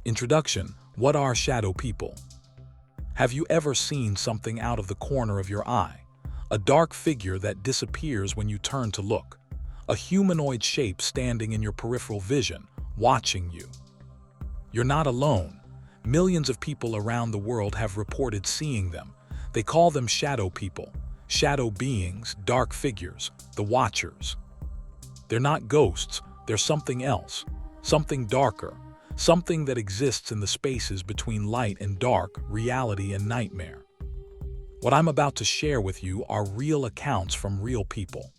Introduction: What are shadow people? Have you ever seen something out of the corner of your eye? A dark figure that disappears when you turn to look. A humanoid shape standing in your peripheral vision, watching you. You're not alone. Millions of people around the world have reported seeing them. They call them shadow people, shadow beings, dark figures, the watchers. They're not ghosts, they're something else, something darker, something that exists in the spaces between light and dark, reality and nightmare. What I'm about to share with you are real accounts from real people.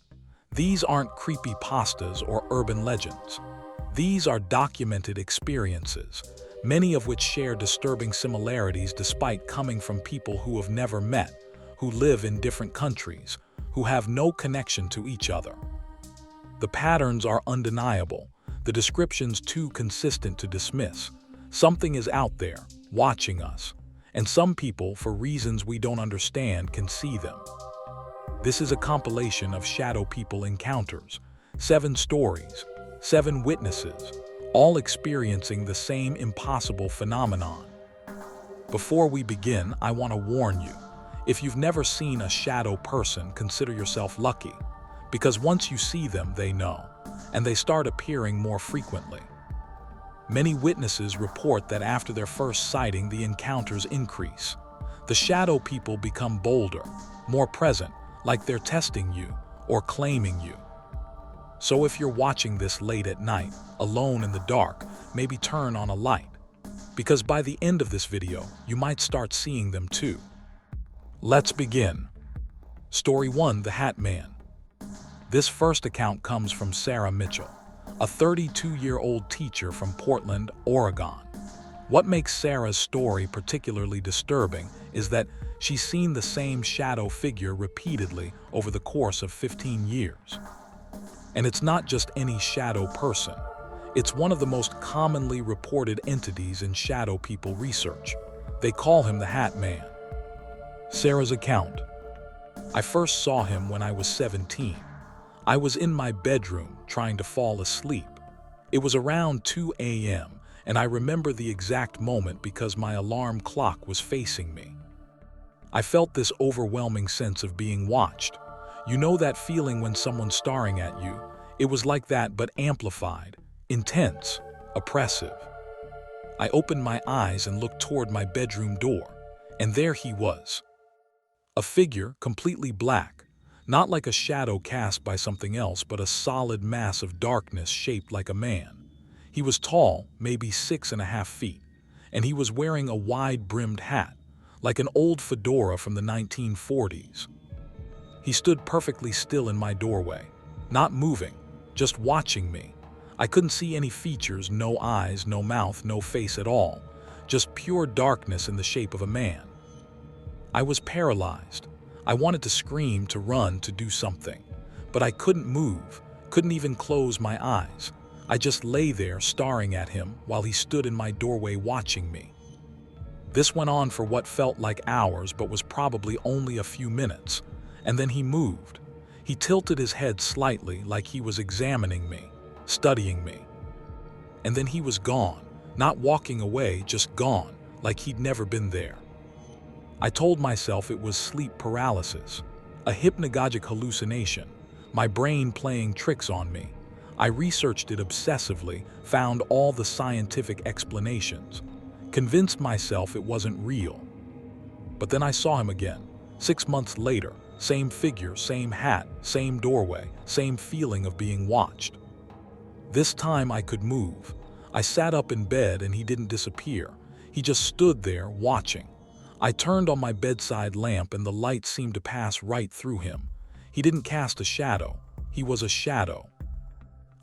These aren't creepypastas or urban legends. These are documented experiences, many of which share disturbing similarities despite coming from people who have never met, who live in different countries, who have no connection to each other. The patterns are undeniable, the descriptions too consistent to dismiss. Something is out there, watching us, and some people, for reasons we don't understand, can see them. This is a compilation of shadow people encounters, 7 stories, 7 witnesses, all experiencing the same impossible phenomenon. Before we begin, I want to warn you, if you've never seen a shadow person, consider yourself lucky, because once you see them, they know, and they start appearing more frequently. Many witnesses report that after their first sighting, the encounters increase. The shadow people become bolder, more present, like they're testing you or claiming you. So if you're watching this late at night, alone in the dark, maybe turn on a light, because by the end of this video, you might start seeing them too. Let's begin. Story 1: The Hat Man. This first account comes from Sarah Mitchell, a 32-year-old teacher from Portland, Oregon. What makes Sarah's story particularly disturbing is that she's seen the same shadow figure repeatedly over the course of 15 years. And it's not just any shadow person. It's one of the most commonly reported entities in shadow people research. They call him the Hat Man. Sarah's account: I first saw him when I was 17. I was in my bedroom trying to fall asleep. It was around 2 a.m., and I remember the exact moment because my alarm clock was facing me. I felt this overwhelming sense of being watched. You know that feeling when someone's staring at you? It was like that, but amplified, intense, oppressive. I opened my eyes and looked toward my bedroom door, and there he was. A figure, completely black, not like a shadow cast by something else, but a solid mass of darkness shaped like a man. He was tall, maybe 6.5 feet, and he was wearing a wide-brimmed hat, like an old fedora from the 1940s. He stood perfectly still in my doorway, not moving, just watching me. I couldn't see any features, no eyes, no mouth, no face at all, just pure darkness in the shape of a man. I was paralyzed. I wanted to scream, to run, to do something, but I couldn't move, couldn't even close my eyes. I just lay there staring at him while he stood in my doorway watching me. This went on for what felt like hours, but was probably only a few minutes, and then he moved. He tilted his head slightly, like he was examining me, studying me. And then he was gone, not walking away, just gone, like he'd never been there. I told myself it was sleep paralysis, a hypnagogic hallucination, my brain playing tricks on me. I researched it obsessively, found all the scientific explanations, convinced myself it wasn't real. But then I saw him again, 6 months later, same figure, same hat, same doorway, same feeling of being watched. This time I could move. I sat up in bed and he didn't disappear. He just stood there watching. I turned on my bedside lamp and the light seemed to pass right through him. He didn't cast a shadow. He was a shadow.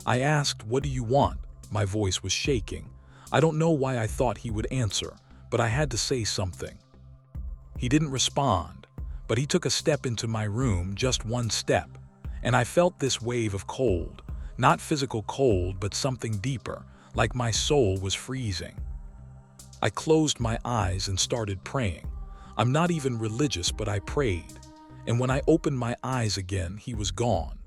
I asked, "What do you want?" My voice was shaking. I don't know why I thought he would answer, but I had to say something. He didn't respond, but he took a step into my room, just one step, and I felt this wave of cold, not physical cold, but something deeper, like my soul was freezing. I closed my eyes and started praying. I'm not even religious, but I prayed. And when I opened my eyes again, he was gone.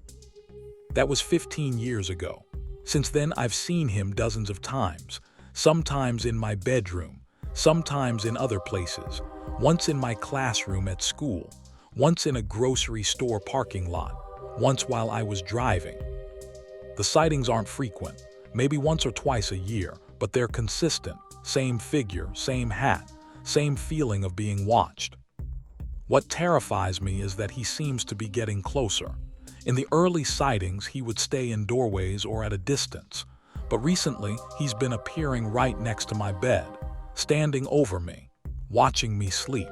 That was 15 years ago. Since then, I've seen him dozens of times. sometimes in my bedroom, sometimes in other places, once in my classroom at school, once in a grocery store parking lot, once while I was driving. The sightings aren't frequent, maybe once or twice a year, but they're consistent, same figure, same hat, same feeling of being watched. What terrifies me is that he seems to be getting closer. In the early sightings, he would stay in doorways or at a distance, but recently he's been appearing right next to my bed, standing over me, watching me sleep.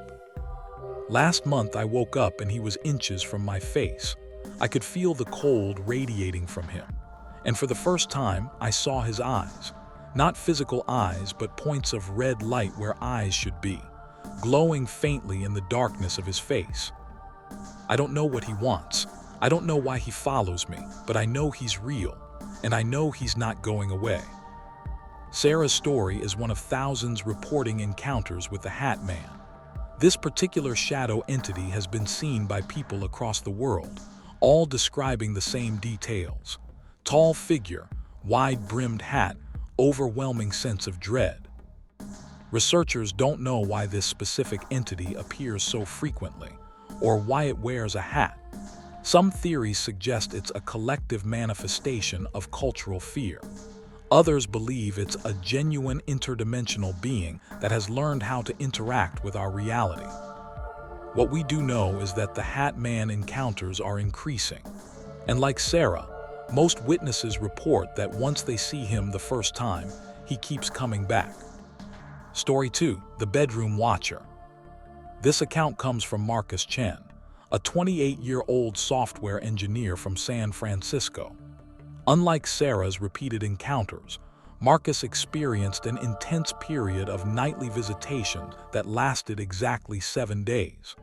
Last month I woke up and he was inches from my face. I could feel the cold radiating from him, and for the first time I saw his eyes. Not physical eyes, but points of red light where eyes should be, glowing faintly in the darkness of his face. I don't know what he wants. I don't know why he follows me, but I know he's real, and I know he's not going away. Sarah's story is one of thousands reporting encounters with the Hat Man. This particular shadow entity has been seen by people across the world, all describing the same details. Tall figure, wide-brimmed hat, overwhelming sense of dread. Researchers don't know why this specific entity appears so frequently, or why it wears a hat. Some theories suggest it's a collective manifestation of cultural fear. Others believe it's a genuine interdimensional being that has learned how to interact with our reality. What we do know is that the Hat Man encounters are increasing. And like Sarah, most witnesses report that once they see him the first time, he keeps coming back. Story 2, The Bedroom Watcher. This account comes from Marcus Chen, a 28-year-old software engineer from San Francisco. Unlike Sarah's repeated encounters, Marcus experienced an intense period of nightly visitations that lasted exactly 7 days.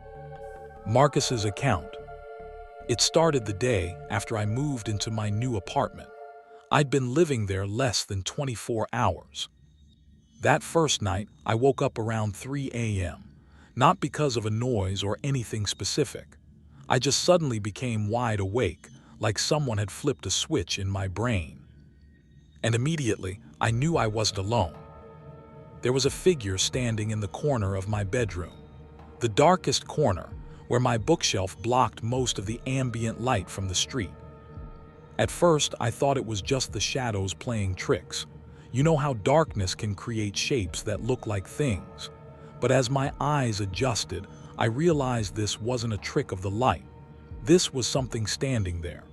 Marcus's account. It started the day after I moved into my new apartment. I'd been living there less than 24 hours. That first night, I woke up around 3 a.m., not because of a noise or anything specific. I just suddenly became wide awake, like someone had flipped a switch in my brain. And immediately, I knew I wasn't alone. There was a figure standing in the corner of my bedroom, the darkest corner, where my bookshelf blocked most of the ambient light from the street. At first, I thought it was just the shadows playing tricks. You know how darkness can create shapes that look like things. But as my eyes adjusted, I realized this wasn't a trick of the light. This was something standing there.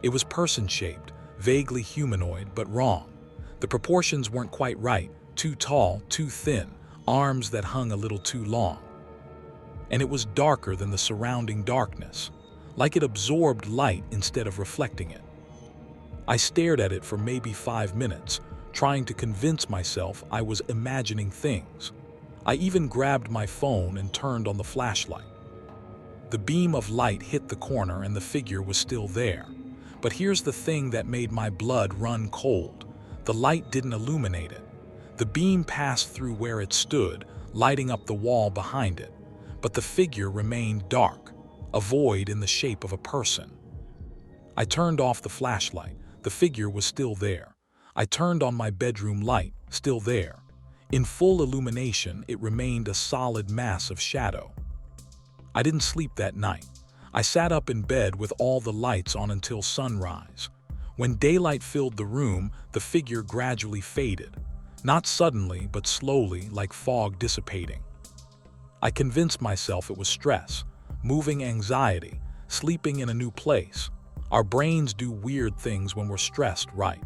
It was person-shaped, vaguely humanoid, but wrong. The proportions weren't quite right, too tall, too thin, arms that hung a little too long. And it was darker than the surrounding darkness, like it absorbed light instead of reflecting it. I stared at it for maybe 5 minutes, trying to convince myself I was imagining things. I even grabbed my phone and turned on the flashlight. The beam of light hit the corner and the figure was still there. But here's the thing that made my blood run cold. The light didn't illuminate it. The beam passed through where it stood, lighting up the wall behind it. But the figure remained dark, a void in the shape of a person. I turned off the flashlight. The figure was still there. I turned on my bedroom light, still there. In full illumination, it remained a solid mass of shadow. I didn't sleep that night. I sat up in bed with all the lights on until sunrise. When daylight filled the room, the figure gradually faded. Not suddenly, but slowly, like fog dissipating. I convinced myself it was stress, moving anxiety, sleeping in a new place. Our brains do weird things when we're stressed, right?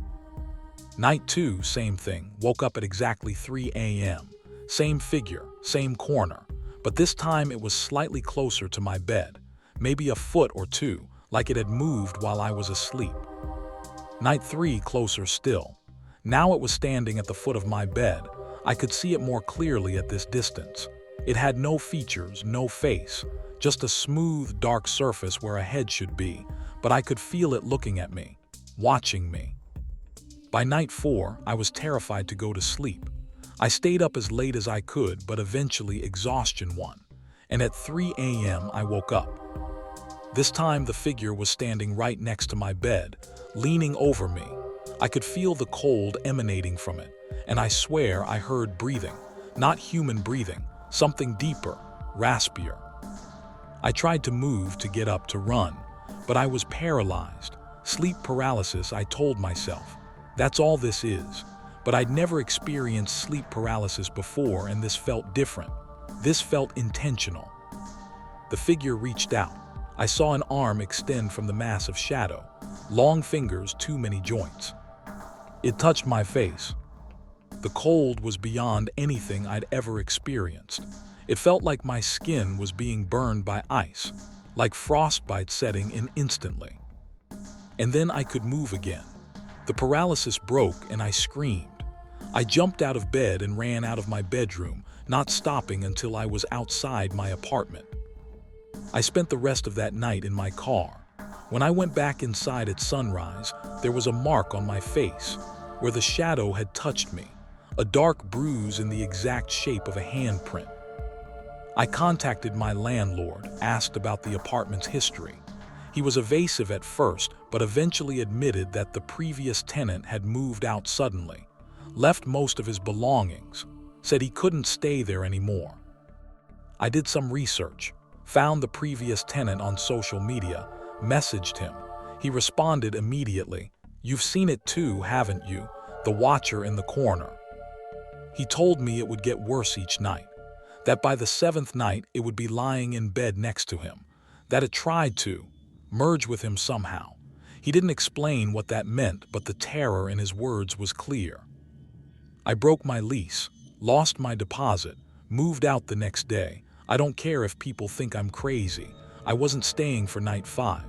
Night 2, same thing, woke up at exactly 3 a.m. Same figure, same corner, but this time it was slightly closer to my bed, maybe a foot or two, like it had moved while I was asleep. Night 3, closer still. Now it was standing at the foot of my bed. I could see it more clearly at this distance. It had no features, no face, just a smooth, dark surface where a head should be, but I could feel it looking at me, watching me. By night 4, I was terrified to go to sleep. I stayed up as late as I could, but eventually exhaustion won, and at 3 a.m. I woke up. This time the figure was standing right next to my bed, leaning over me. I could feel the cold emanating from it, and I swear I heard breathing, not human breathing, something deeper, raspier. I tried to move, to get up, to run, but I was paralyzed. Sleep paralysis, I told myself. That's all this is. But I'd never experienced sleep paralysis before, and this felt different. This felt intentional. The figure reached out. I saw an arm extend from the mass of shadow. Long fingers, too many joints. It touched my face. The cold was beyond anything I'd ever experienced. It felt like my skin was being burned by ice, like frostbite setting in instantly. And then I could move again. The paralysis broke and I screamed. I jumped out of bed and ran out of my bedroom, not stopping until I was outside my apartment. I spent the rest of that night in my car. When I went back inside at sunrise, there was a mark on my face, where the shadow had touched me, a dark bruise in the exact shape of a handprint. I contacted my landlord, asked about the apartment's history. He was evasive at first, but eventually admitted that the previous tenant had moved out suddenly, left most of his belongings, said he couldn't stay there anymore. I did some research, found the previous tenant on social media, messaged him. He responded immediately, "You've seen it too, haven't you? The watcher in the corner." He told me it would get worse each night, that by the 7th night it would be lying in bed next to him, that it tried to merge with him somehow. He didn't explain what that meant, but the terror in his words was clear. I broke my lease, lost my deposit, moved out the next day. I don't care if people think I'm crazy. I wasn't staying for night 5.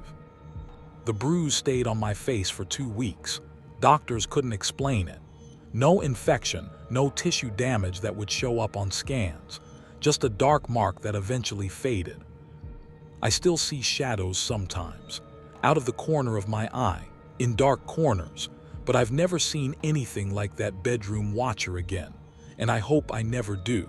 The bruise stayed on my face for 2 weeks. Doctors couldn't explain it. No infection, no tissue damage that would show up on scans. Just a dark mark that eventually faded. I still see shadows sometimes, out of the corner of my eye, in dark corners, but I've never seen anything like that bedroom watcher again, and I hope I never do.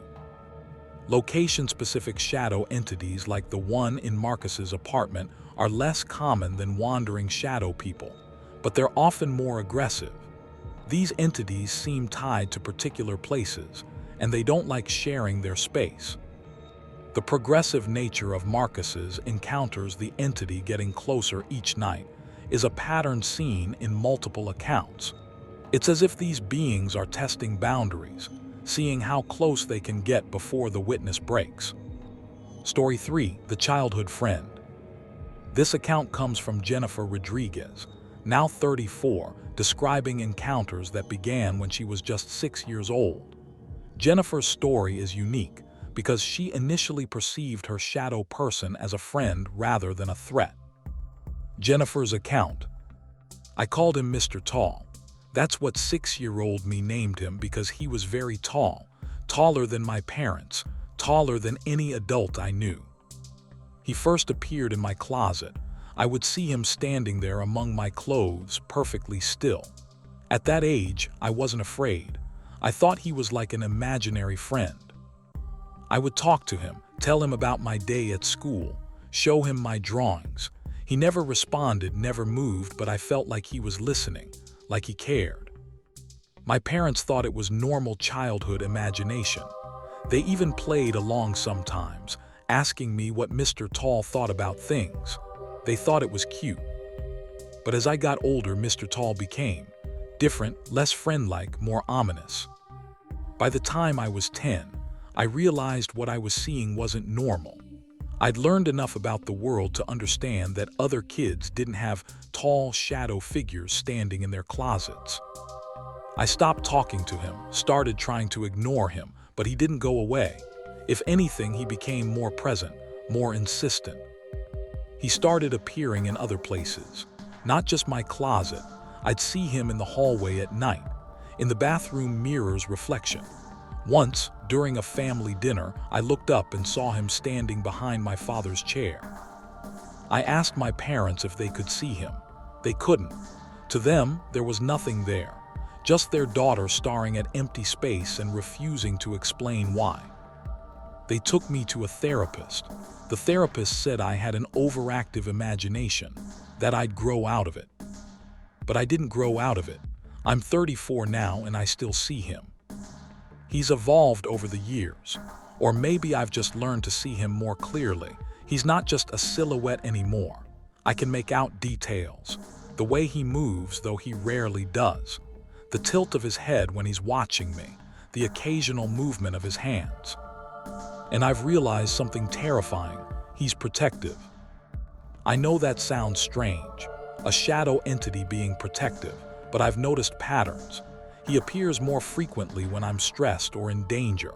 Location-specific shadow entities like the one in Marcus's apartment are less common than wandering shadow people, but they're often more aggressive. These entities seem tied to particular places, and they don't like sharing their space. The progressive nature of Marcus's encounters, the entity getting closer each night, is a pattern seen in multiple accounts. It's as if these beings are testing boundaries, seeing how close they can get before the witness breaks. Story 3, The Childhood Friend. This account comes from Jennifer Rodriguez, now 34, describing encounters that began when she was just 6 years old. Jennifer's story is unique because she initially perceived her shadow person as a friend rather than a threat. Jennifer's account. I called him Mr. Tall. That's what 6-year-old me named him because he was very tall, taller than my parents, taller than any adult I knew. He first appeared in my closet. I would see him standing there among my clothes, perfectly still. At that age, I wasn't afraid. I thought he was like an imaginary friend. I would talk to him, tell him about my day at school, show him my drawings. He never responded, never moved, but I felt like he was listening, like he cared. My parents thought it was normal childhood imagination. They even played along sometimes, asking me what Mr. Tall thought about things. They thought it was cute. But as I got older, Mr. Tall became different, less friend-like, more ominous. By the time I was 10, I realized what I was seeing wasn't normal. I'd learned enough about the world to understand that other kids didn't have tall shadow figures standing in their closets. I stopped talking to him, started trying to ignore him, but he didn't go away. If anything, he became more present, more insistent. He started appearing in other places, not just my closet. I'd see him in the hallway at night, in the bathroom mirror's reflection. Once, during a family dinner, I looked up and saw him standing behind my father's chair. I asked my parents if they could see him. They couldn't. To them, there was nothing there, just their daughter staring at empty space and refusing to explain why. They took me to a therapist. The therapist said I had an overactive imagination, that I'd grow out of it. But I didn't grow out of it. I'm 34 now and I still see him. He's evolved over the years. Or maybe I've just learned to see him more clearly. He's not just a silhouette anymore. I can make out details. The way he moves, though he rarely does. The tilt of his head when he's watching me. The occasional movement of his hands. And I've realized something terrifying. He's protective. I know that sounds strange, a shadow entity being protective, but I've noticed patterns. He appears more frequently when I'm stressed or in danger.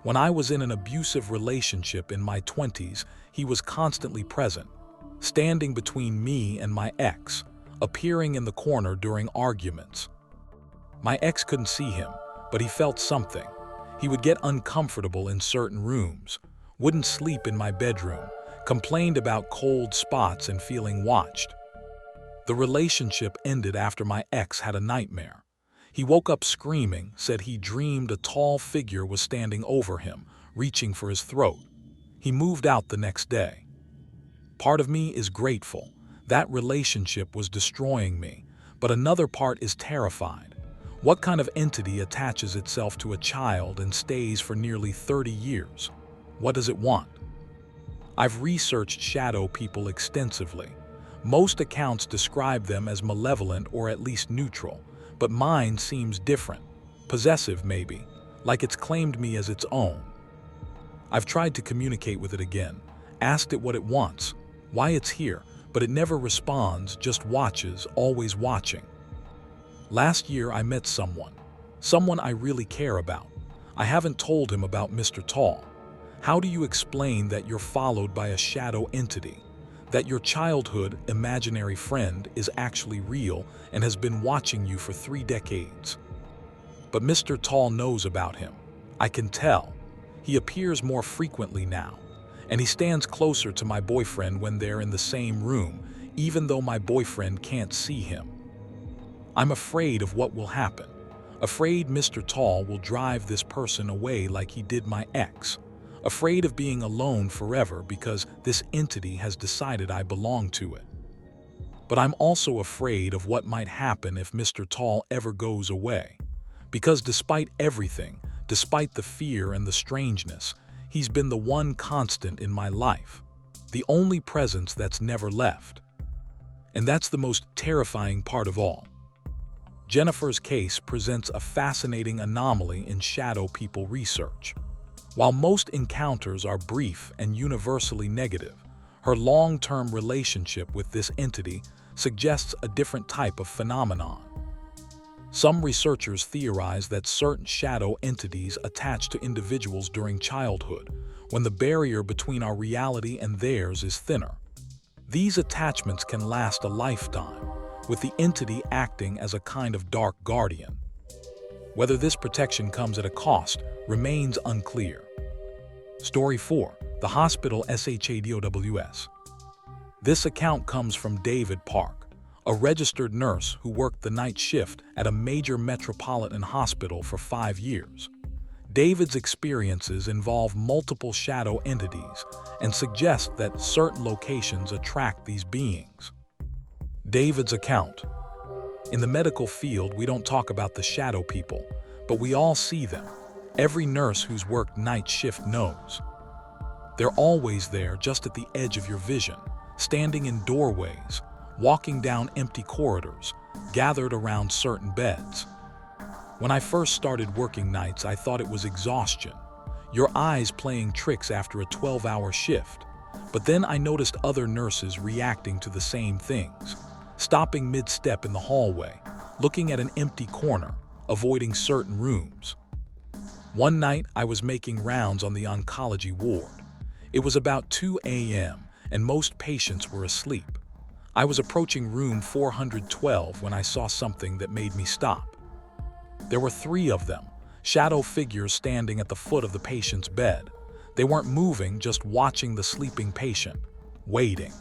When I was in an abusive relationship in my 20s, he was constantly present, standing between me and my ex, appearing in the corner during arguments. My ex couldn't see him, but he felt something. He would get uncomfortable in certain rooms, wouldn't sleep in my bedroom, complained about cold spots and feeling watched. The relationship ended after my ex had a nightmare. He woke up screaming, said he dreamed a tall figure was standing over him, reaching for his throat. He moved out the next day. Part of me is grateful. That relationship was destroying me, but another part is terrified. What kind of entity attaches itself to a child and stays for nearly 30 years? What does it want? I've researched shadow people extensively. Most accounts describe them as malevolent or at least neutral, but mine seems different. Possessive, maybe, like it's claimed me as its own. I've tried to communicate with it again, asked it what it wants, why it's here, but it never responds, just watches, always watching. Last year I met someone I really care about. I haven't told him about Mr. Tall. How do you explain that you're followed by a shadow entity? That your childhood imaginary friend is actually real and has been watching you for 3 decades? But Mr. Tall knows about him. I can tell. He appears more frequently now, and he stands closer to my boyfriend when they're in the same room, even though my boyfriend can't see him. I'm afraid of what will happen. Afraid Mr. Tall will drive this person away like he did my ex. Afraid of being alone forever because this entity has decided I belong to it. But I'm also afraid of what might happen if Mr. Tall ever goes away. Because despite everything, despite the fear and the strangeness, he's been the one constant in my life. The only presence that's never left. And that's the most terrifying part of all. Jennifer's case presents a fascinating anomaly in shadow people research. While most encounters are brief and universally negative, her long-term relationship with this entity suggests a different type of phenomenon. Some researchers theorize that certain shadow entities attach to individuals during childhood, when the barrier between our reality and theirs is thinner. These attachments can last a lifetime, with the entity acting as a kind of dark guardian. Whether this protection comes at a cost remains unclear. Story 4. The Hospital SHADOWS. This account comes from David Park, a registered nurse who worked the night shift at a major metropolitan hospital for 5 years. David's experiences involve multiple shadow entities and suggest that certain locations attract these beings. David's account. In the medical field, we don't talk about the shadow people, but we all see them. Every nurse who's worked night shift knows. They're always there, just at the edge of your vision, standing in doorways, walking down empty corridors, gathered around certain beds. When I first started working nights, I thought it was exhaustion, your eyes playing tricks after a 12-hour shift. But then I noticed other nurses reacting to the same things, stopping mid-step in the hallway, looking at an empty corner, avoiding certain rooms. One night, I was making rounds on the oncology ward. It was about 2 a.m., and most patients were asleep. I was approaching room 412 when I saw something that made me stop. There were 3 of them, shadow figures standing at the foot of the patient's bed. They weren't moving, just watching the sleeping patient, waiting.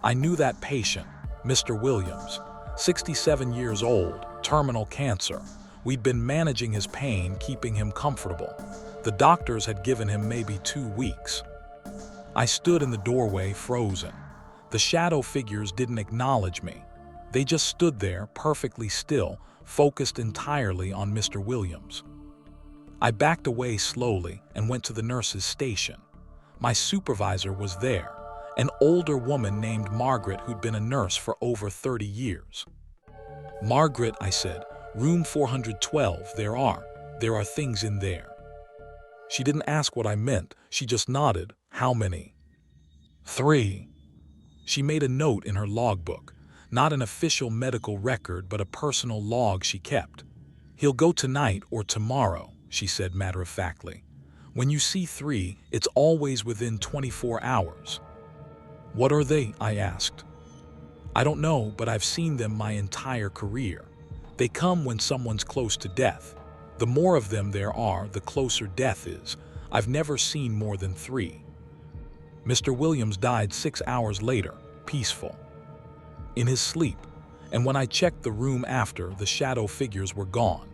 I knew that patient, Mr. Williams, 67 years old, terminal cancer. We'd been managing his pain, keeping him comfortable. The doctors had given him maybe 2 weeks. I stood in the doorway, frozen. The shadow figures didn't acknowledge me. They just stood there, perfectly still, focused entirely on Mr. Williams. I backed away slowly and went to the nurse's station. My supervisor was there, an older woman named Margaret who'd been a nurse for over 30 years. "Margaret," I said, "room 412, there are things in there." She didn't ask what I meant, she just nodded. "How many?" "3. She made a note in her logbook, not an official medical record but a personal log she kept. "He'll go tonight or tomorrow," she said matter-of-factly. "When you see 3, it's always within 24 hours. "What are they?" I asked. "I don't know, but I've seen them my entire career. They come when someone's close to death. The more of them there are, the closer death is. I've never seen more than 3. Mr. Williams died 6 hours later, peaceful, in his sleep, and when I checked the room after, the shadow figures were gone.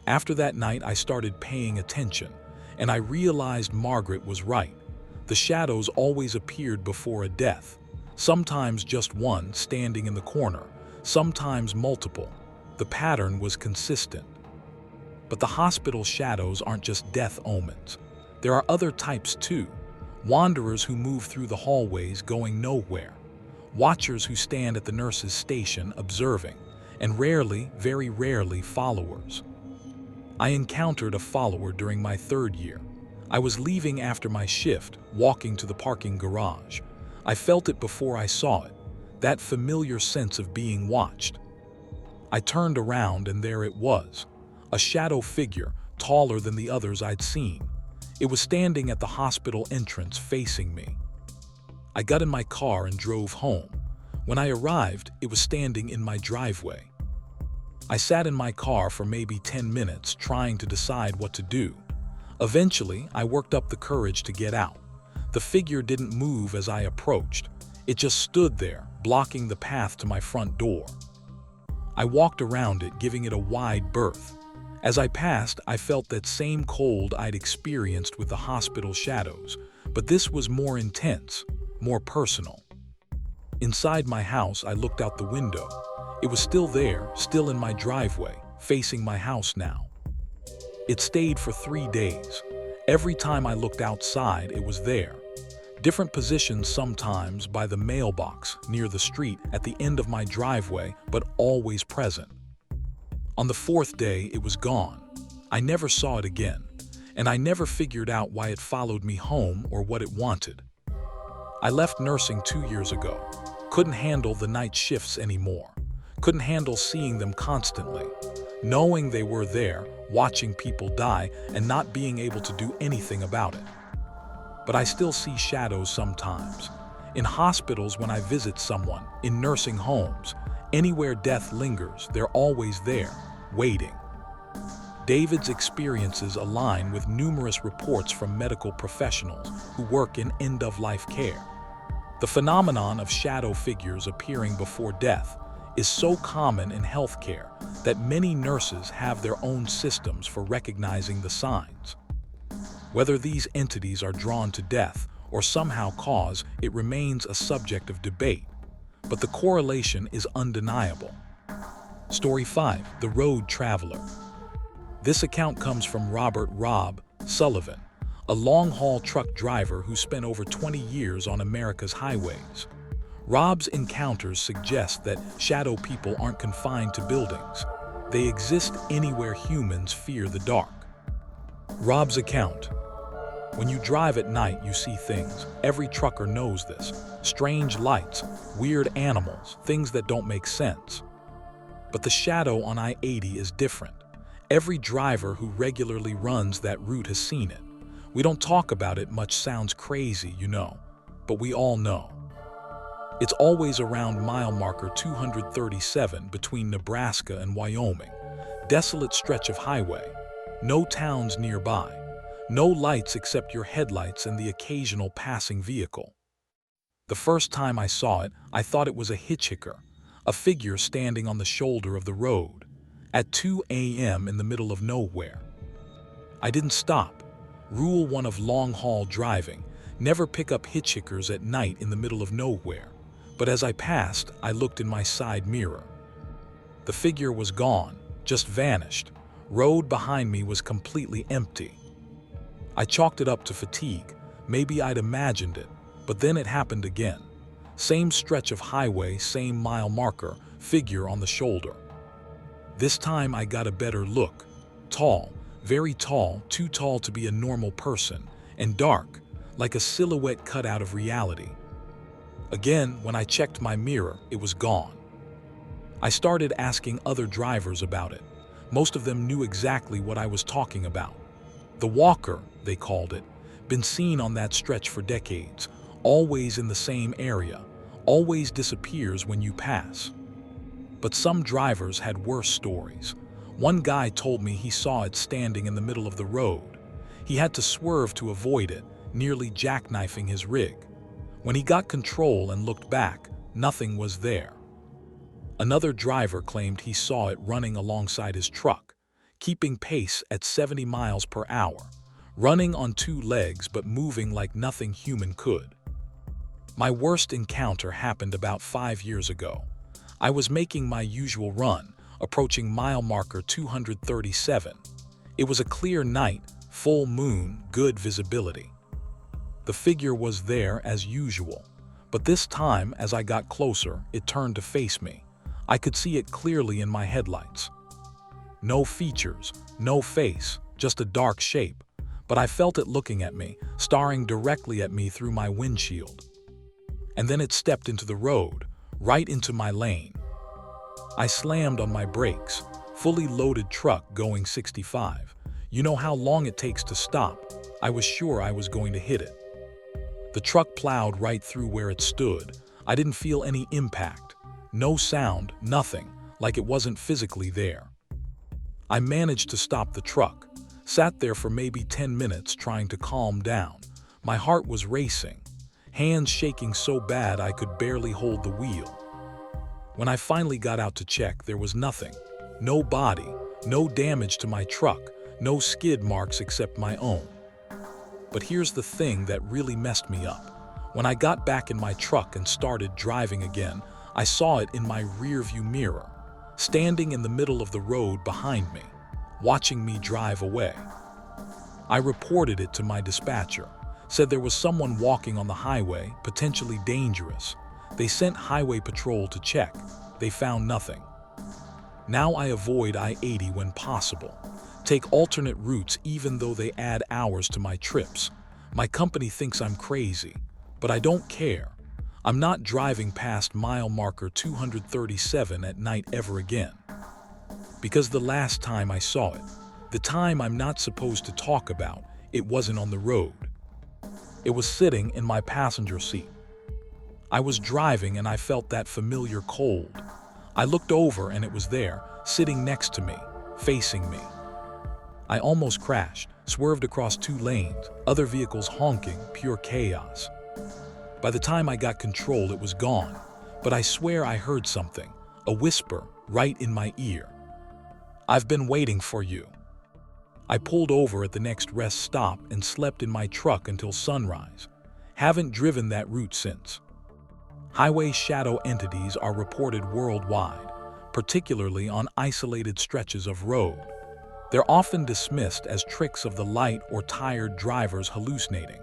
After that night, I started paying attention, and I realized Margaret was right. The shadows always appeared before a death, sometimes just one standing in the corner, sometimes multiple. The pattern was consistent. But the hospital shadows aren't just death omens. There are other types too. Wanderers who move through the hallways going nowhere. Watchers who stand at the nurse's station observing, and rarely, very rarely, followers. I encountered a follower during my 3rd year. I was leaving after my shift, walking to the parking garage. I felt it before I saw it, that familiar sense of being watched. I turned around and there it was, a shadow figure taller than the others I'd seen. It was standing at the hospital entrance facing me. I got in my car and drove home. When I arrived, it was standing in my driveway. I sat in my car for maybe 10 minutes trying to decide what to do. Eventually, I worked up the courage to get out. The figure didn't move as I approached. It just stood there, blocking the path to my front door. I walked around it, giving it a wide berth. As I passed, I felt that same cold I'd experienced with the hospital shadows, but this was more intense, more personal. Inside my house, I looked out the window. It was still there, still in my driveway, facing my house now. It stayed for 3 days. Every time I looked outside, it was there. Different positions sometimes by the mailbox, near the street, at the end of my driveway, but always present. On the 4th day, it was gone. I never saw it again, and I never figured out why it followed me home or what it wanted. I left nursing 2 years ago. Couldn't handle the night shifts anymore. Couldn't handle seeing them constantly, knowing they were there, watching people die, and not being able to do anything about it. But I still see shadows sometimes. In hospitals when I visit someone, in nursing homes, anywhere death lingers, they're always there, waiting. David's experiences align with numerous reports from medical professionals who work in end-of-life care. The phenomenon of shadow figures appearing before death is so common in healthcare that many nurses have their own systems for recognizing the signs. Whether these entities are drawn to death or somehow cause, it remains a subject of debate, but the correlation is undeniable. Story 5: The Road Traveler. This account comes from Robert "Rob" Sullivan, a long-haul truck driver who spent over 20 years on America's highways. Rob's encounters suggest that shadow people aren't confined to buildings. They exist anywhere humans fear the dark. Rob's account: when you drive at night, you see things. Every trucker knows this. Strange lights, weird animals, things that don't make sense. But the shadow on I-80 is different. Every driver who regularly runs that route has seen it. We don't talk about it much, sounds crazy, you know, but we all know. It's always around mile marker 237 between Nebraska and Wyoming. Desolate stretch of highway. No towns nearby. No lights except your headlights and the occasional passing vehicle. The first time I saw it, I thought it was a hitchhiker, a figure standing on the shoulder of the road, at 2 a.m. in the middle of nowhere. I didn't stop. Rule 1 of long-haul driving: never pick up hitchhikers at night in the middle of nowhere. But as I passed, I looked in my side mirror. The figure was gone, just vanished. Road behind me was completely empty. I chalked it up to fatigue. Maybe I'd imagined it, but then it happened again. Same stretch of highway, same mile marker, figure on the shoulder. This time I got a better look. Tall, very tall, too tall to be a normal person, and dark, like a silhouette cut out of reality. Again, when I checked my mirror, it was gone. I started asking other drivers about it. Most of them knew exactly what I was talking about. The walker, they called it, been seen on that stretch for decades, always in the same area, always disappears when you pass. But some drivers had worse stories. One guy told me he saw it standing in the middle of the road. He had to swerve to avoid it, nearly jackknifing his rig. When he got control and looked back, nothing was there. Another driver claimed he saw it running alongside his truck, keeping pace at 70 miles per hour, running on two legs but moving like nothing human could. My worst encounter happened about 5 years ago. I was making my usual run, approaching mile marker 237. It was a clear night, full moon, good visibility. The figure was there as usual, but this time as I got closer, it turned to face me. I could see it clearly in my headlights. No features, no face, just a dark shape, but I felt it looking at me, staring directly at me through my windshield. And then it stepped into the road, right into my lane. I slammed on my brakes, fully loaded truck going 65. You know how long it takes to stop. I was sure I was going to hit it. The truck plowed right through where it stood. I didn't feel any impact. No sound, nothing, like it wasn't physically there. I managed to stop the truck, sat there for maybe 10 minutes trying to calm down. My heart was racing, hands shaking so bad I could barely hold the wheel. When I finally got out to check, there was nothing. No body, no damage to my truck, no skid marks except my own. But here's the thing that really messed me up. When I got back in my truck and started driving again, I saw it in my rearview mirror, standing in the middle of the road behind me, watching me drive away. I reported it to my dispatcher, said there was someone walking on the highway, potentially dangerous. They sent highway patrol to check. They found nothing. Now I avoid I-80 when possible. Take alternate routes even though they add hours to my trips. My company thinks I'm crazy, but I don't care. I'm not driving past mile marker 237 at night ever again. Because the last time I saw it, the time I'm not supposed to talk about, it wasn't on the road. It was sitting in my passenger seat. I was driving and I felt that familiar cold. I looked over and it was there, sitting next to me, facing me. I almost crashed, swerved across 2 lanes, other vehicles honking, pure chaos. By the time I got control, it was gone, but I swear I heard something, a whisper, right in my ear. "I've been waiting for you." I pulled over at the next rest stop and slept in my truck until sunrise. Haven't driven that route since. Highway shadow entities are reported worldwide, particularly on isolated stretches of road. They're often dismissed as tricks of the light or tired drivers hallucinating.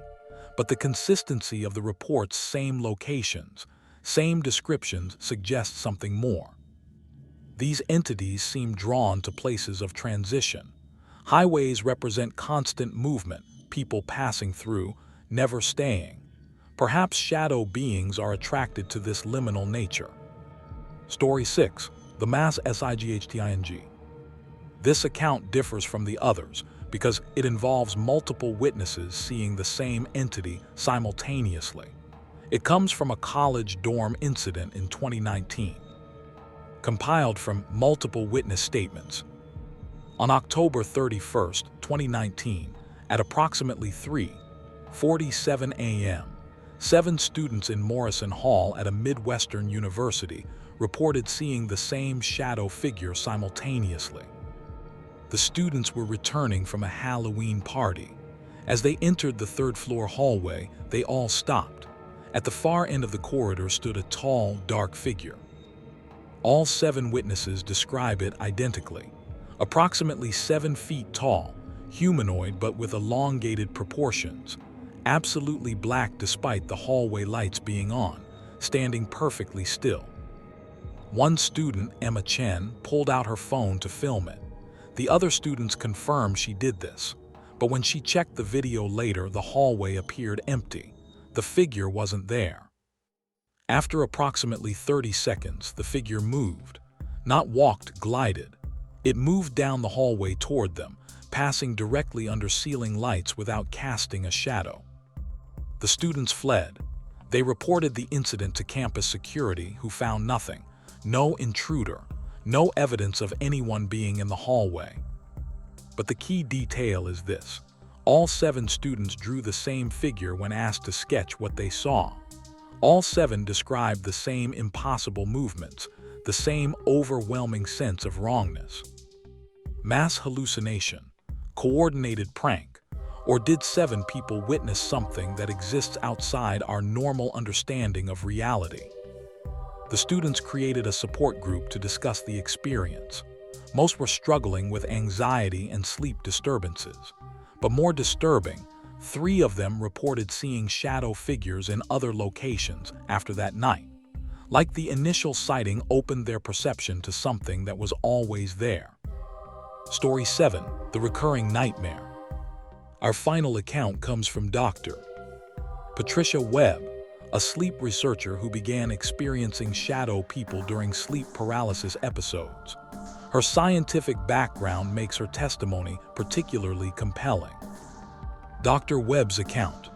But the consistency of the reports' same locations, same descriptions suggests something more. These entities seem drawn to places of transition. Highways represent constant movement, people passing through, never staying. Perhaps shadow beings are attracted to this liminal nature. Story 6. The Mass Sightting. This account differs from the others because it involves multiple witnesses seeing the same entity simultaneously. It comes from a college dorm incident in 2019, compiled from multiple witness statements. On October 31st, 2019, at approximately 3:47 a.m., 7 students in Morrison Hall at a Midwestern university reported seeing the same shadow figure simultaneously. The students were returning from a Halloween party. As they entered the 3rd-floor hallway, they all stopped. At the far end of the corridor stood a tall, dark figure. All 7 witnesses describe it identically. Approximately 7 feet tall, humanoid but with elongated proportions, absolutely black despite the hallway lights being on, standing perfectly still. One student, Emma Chen, pulled out her phone to film it. The other students confirmed she did this, but when she checked the video later, the hallway appeared empty. The figure wasn't there. After approximately 30 seconds, the figure moved. Not walked, glided. It moved down the hallway toward them, passing directly under ceiling lights without casting a shadow. The students fled. They reported the incident to campus security, who found nothing. No intruder, no evidence of anyone being in the hallway. But the key detail is this: all 7 students drew the same figure when asked to sketch what they saw. All 7 described the same impossible movements, the same overwhelming sense of wrongness. Mass hallucination, coordinated prank, or did 7 people witness something that exists outside our normal understanding of reality? The students created a support group to discuss the experience. Most were struggling with anxiety and sleep disturbances. But more disturbing, 3 of them reported seeing shadow figures in other locations after that night. Like the initial sighting opened their perception to something that was always there. Story 7, The Recurring Nightmare. Our final account comes from Dr. Patricia Webb, a sleep researcher who began experiencing shadow people during sleep paralysis episodes. Her scientific background makes her testimony particularly compelling. Dr. Webb's account.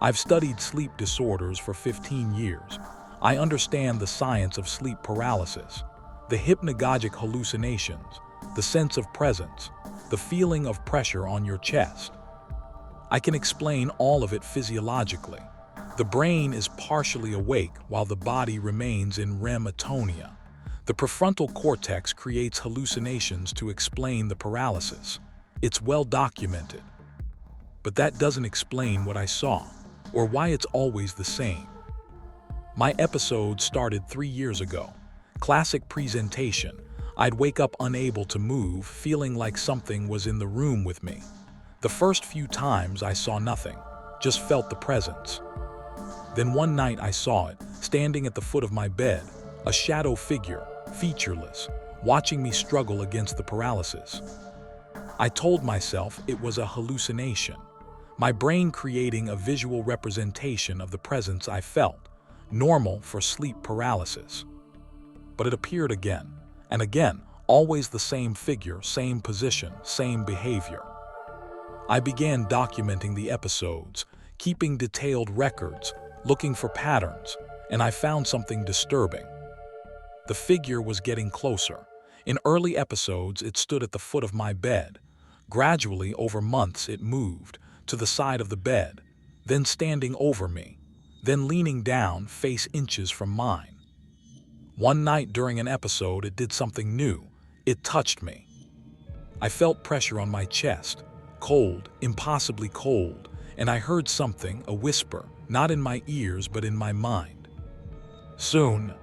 I've studied sleep disorders for 15 years. I understand the science of sleep paralysis, the hypnagogic hallucinations, the sense of presence, the feeling of pressure on your chest. I can explain all of it physiologically. The brain is partially awake while the body remains in REM atonia. The prefrontal cortex creates hallucinations to explain the paralysis. It's well documented. But that doesn't explain what I saw, or why it's always the same. My episode started 3 years ago. Classic presentation. I'd wake up unable to move, feeling like something was in the room with me. The first few times I saw nothing, just felt the presence. Then one night I saw it, standing at the foot of my bed, a shadow figure, featureless, watching me struggle against the paralysis. I told myself it was a hallucination, my brain creating a visual representation of the presence I felt, normal for sleep paralysis. But it appeared again, and again, always the same figure, same position, same behavior. I began documenting the episodes, keeping detailed records, looking for patterns, and I found something disturbing. The figure was getting closer. In early episodes, it stood at the foot of my bed. Gradually, over months, it moved to the side of the bed, then standing over me, then leaning down, face inches from mine. One night during an episode, it did something new. It touched me. I felt pressure on my chest, cold, impossibly cold, and I heard something, a whisper, not in my ears but in my mind. Soon,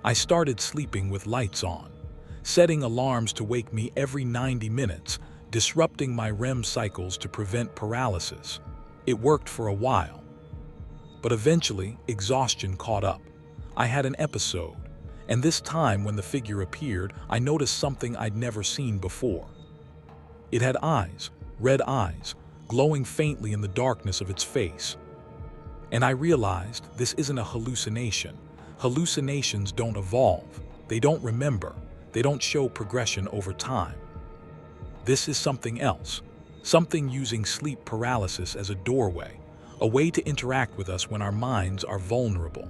I started sleeping with lights on, setting alarms to wake me every 90 minutes, disrupting my REM cycles to prevent paralysis. It worked for a while. But eventually, exhaustion caught up. I had an episode, and this time when the figure appeared, I noticed something I'd never seen before. It had eyes, red eyes, glowing faintly in the darkness of its face. And I realized this isn't a hallucination. Hallucinations don't evolve. They don't remember. They don't show progression over time. This is something else. Something using sleep paralysis as a doorway, a way to interact with us when our minds are vulnerable.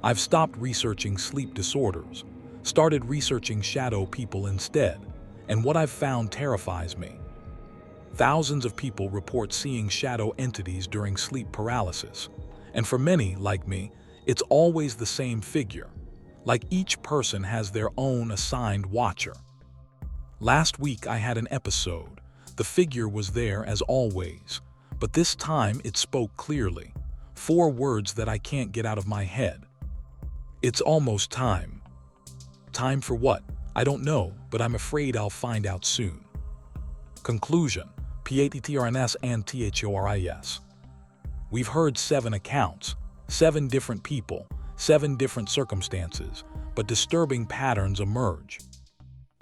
I've stopped researching sleep disorders, started researching shadow people instead, and what I've found terrifies me. Thousands of people report seeing shadow entities during sleep paralysis, and for many, like me, it's always the same figure, like each person has their own assigned watcher. Last week I had an episode. The figure was there as always, but this time it spoke clearly, 4 words that I can't get out of my head. It's almost time. Time for what? I don't know, but I'm afraid I'll find out soon. Conclusion. PATTRNS and THORIS. We've heard 7 accounts, 7 different people, 7 different circumstances, but disturbing patterns emerge.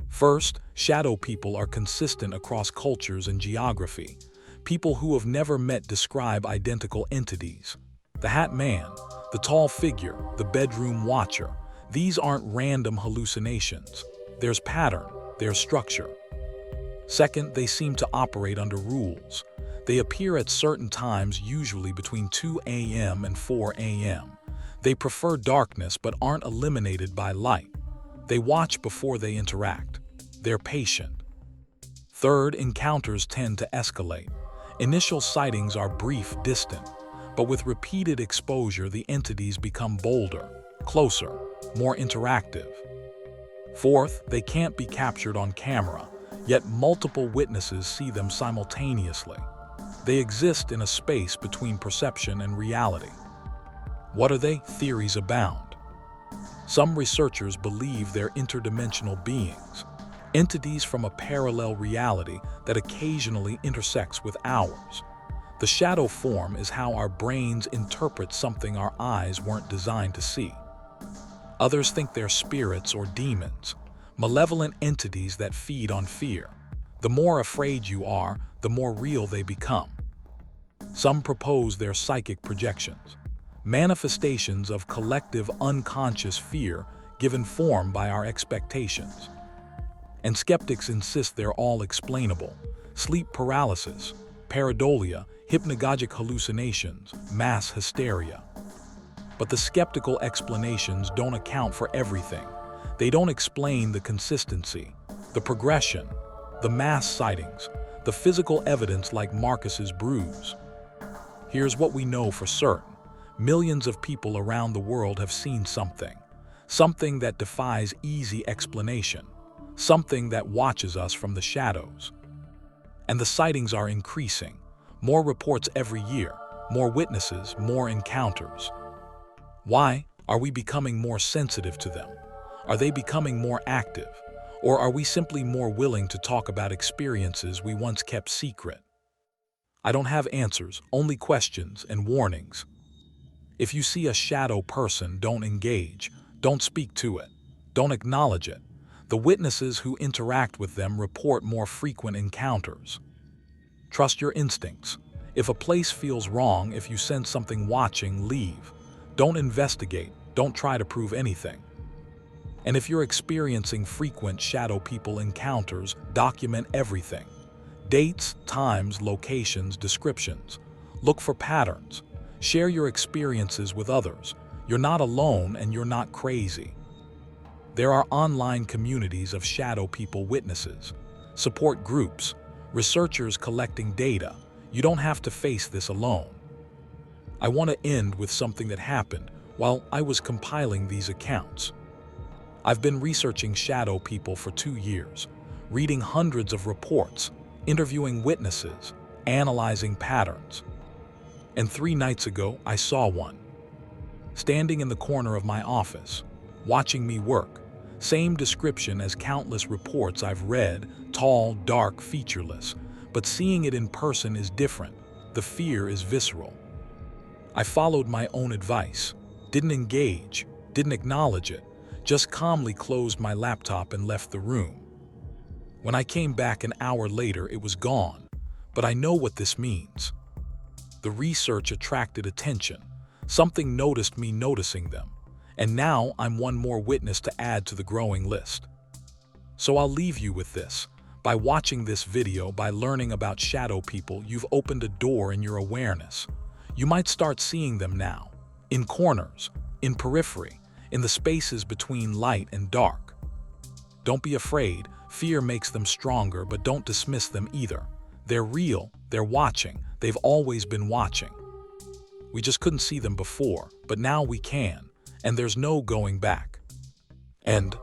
First, shadow people are consistent across cultures and geography. People who have never met describe identical entities. The Hat Man, the tall figure, the bedroom watcher. These aren't random hallucinations. There's pattern, there's structure. Second, they seem to operate under rules. They appear at certain times, usually between 2 a.m. and 4 a.m. They prefer darkness but aren't eliminated by light. They watch before they interact. They're patient. Third, encounters tend to escalate. Initial sightings are brief, distant, but with repeated exposure, the entities become bolder, closer, more interactive. Fourth, they can't be captured on camera, yet multiple witnesses see them simultaneously. They exist in a space between perception and reality. What are they? Theories abound. Some researchers believe they're interdimensional beings, entities from a parallel reality that occasionally intersects with ours. The shadow form is how our brains interpret something our eyes weren't designed to see. Others think they're spirits or demons, malevolent entities that feed on fear. The more afraid you are, the more real they become. Some propose they're psychic projections, manifestations of collective unconscious fear given form by our expectations. And skeptics insist they're all explainable: sleep paralysis, pareidolia, hypnagogic hallucinations, mass hysteria. But the skeptical explanations don't account for everything. They don't explain the consistency, the progression, the mass sightings, the physical evidence like Marcus's bruise. Here's what we know for certain. Millions of people around the world have seen something that defies easy explanation, something that watches us from the shadows. And the sightings are increasing. More reports every year, more witnesses, more encounters. Why? Are we becoming more sensitive to them? Are they becoming more active? Or are we simply more willing to talk about experiences we once kept secret? I don't have answers, only questions and warnings. If you see a shadow person, don't engage, don't speak to it, don't acknowledge it. The witnesses who interact with them report more frequent encounters. Trust your instincts. If a place feels wrong, if you sense something watching, leave. Don't investigate, don't try to prove anything. And if you're experiencing frequent shadow people encounters, document everything. Dates, times, locations, descriptions. Look for patterns. Share your experiences with others. You're not alone and you're not crazy. There are online communities of shadow people witnesses, support groups, researchers collecting data. You don't have to face this alone. I want to end with something that happened while I was compiling these accounts. I've been researching shadow people for 2 years, reading hundreds of reports, interviewing witnesses, analyzing patterns. And 3 nights ago, I saw one. Standing in the corner of my office, watching me work. Same description as countless reports I've read, tall, dark, featureless. But seeing it in person is different. The fear is visceral. I followed my own advice, didn't engage, didn't acknowledge it, just calmly closed my laptop and left the room. When I came back an hour later, it was gone. But I know what this means. The research attracted attention. Something noticed me noticing them. And now I'm one more witness to add to the growing list. So I'll leave you with this. By watching this video, by learning about shadow people, you've opened a door in your awareness. You might start seeing them now, in corners, in periphery, in the spaces between light and dark. Don't be afraid. Fear makes them stronger, but don't dismiss them either. They're real, they're watching, they've always been watching. We just couldn't see them before, but now we can, and there's no going back. End.